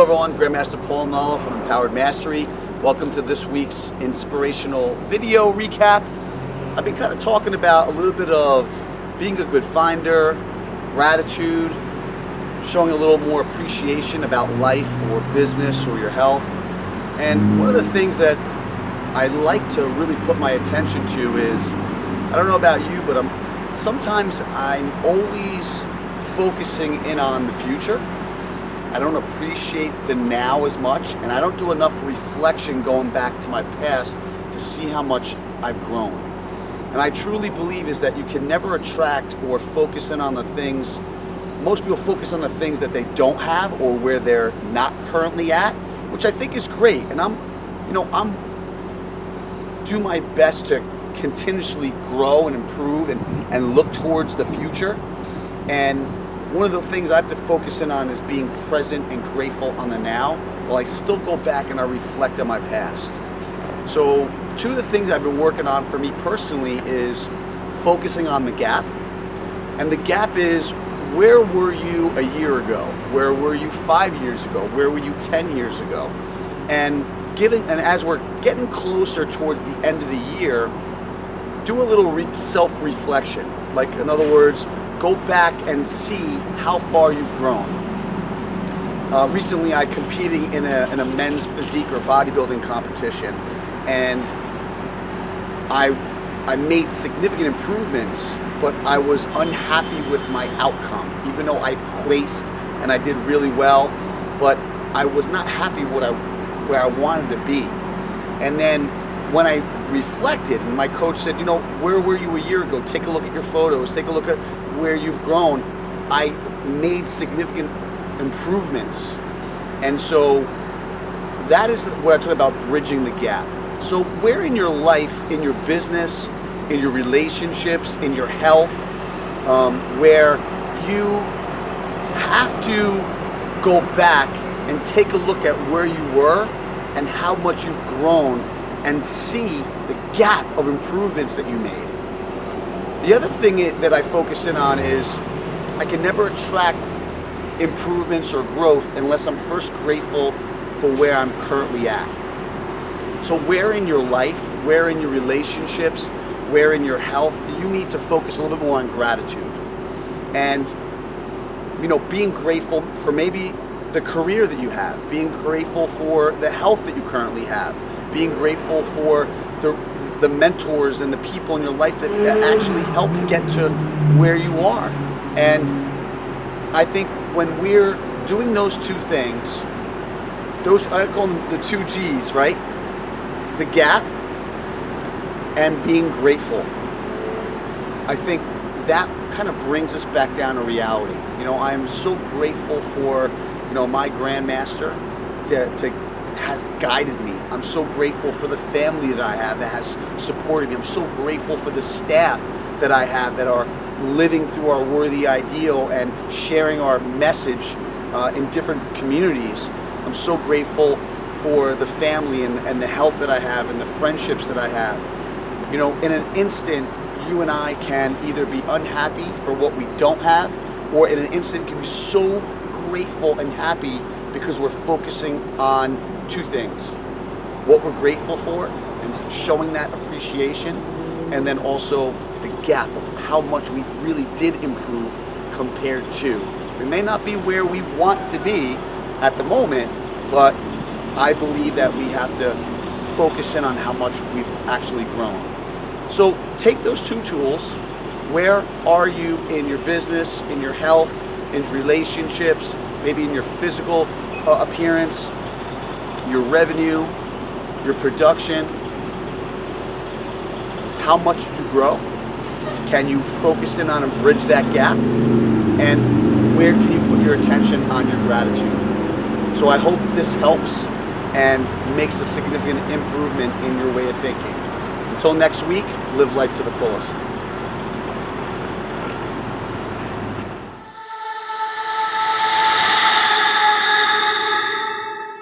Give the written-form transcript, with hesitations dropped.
Hello everyone, Grandmaster Paul Melella from Empowered Mastery. Welcome to this week's inspirational video recap. I've been kind of talking about a little bit of being a good finder, gratitude, showing a little more appreciation about life or business or your health. And one of the things that I like to really put my attention to is, I don't know about you, but sometimes I'm always focusing in on the future. I don't appreciate the now as much, and I don't do enough reflection going back to my past to see how much I've grown. And I truly believe is that you can never attract or focus in on the things, most people focus on the things that they don't have or where they're not currently at, which I think is great. And I'm do my best to continuously grow and improve and look towards the future. And one of the things I have to focus in on is being present and grateful on the now, while I still go back and I reflect on my past. So two of the things I've been working on for me personally is focusing on the gap. And the gap is, where were you a year ago? Where were you 5 years ago? Where were you 10 years ago? And as we're getting closer towards the end of the year, do a little self-reflection. Like, in other words, go back and see how far you've grown. Recently, I competed in a men's physique or bodybuilding competition, and I made significant improvements, but I was unhappy with my outcome. Even though I placed and I did really well, but I was not happy where I wanted to be. And then when I reflected, and my coach said, you know, where were you a year ago? Take a look at your photos, take a look at where you've grown. I made significant improvements. And so that is what I talk about, bridging the gap. So where in your life, in your business, in your relationships, in your health, where you have to go back and take a look at where you were and how much you've grown, and see the gap of improvements that you made. The other thing that I focus in on is, I can never attract improvements or growth unless I'm first grateful for where I'm currently at. So where in your life, where in your relationships, where in your health do you need to focus a little bit more on gratitude? And, you know, being grateful for maybe the career that you have, being grateful for the health that you currently have, being grateful for the mentors and the people in your life that actually help get to where you are. And I think when we're doing those two things, I call them the two G's, right? The gap and being grateful. I think that kind of brings us back down to reality. You know, I'm so grateful for, you know, my Grandmaster has guided me. I'm so grateful for the family that I have that has supported me. I'm so grateful for the staff that I have that are living through our worthy ideal and sharing our message in different communities. I'm so grateful for the family and the health that I have and the friendships that I have. You know, in an instant, you and I can either be unhappy for what we don't have, or in an instant can be so grateful and happy because we're focusing on two things: what we're grateful for and showing that appreciation, and then also the gap of how much we really did improve compared to. We may not be where we want to be at the moment, but I believe that we have to focus in on how much we've actually grown. So take those two tools. Where are you in your business, in your health, in relationships, maybe in your physical appearance, your revenue, your production? How much did you grow? Can you focus in on and bridge that gap? And where can you put your attention on your gratitude? So I hope that this helps and makes a significant improvement in your way of thinking. Until next week, live life to the fullest.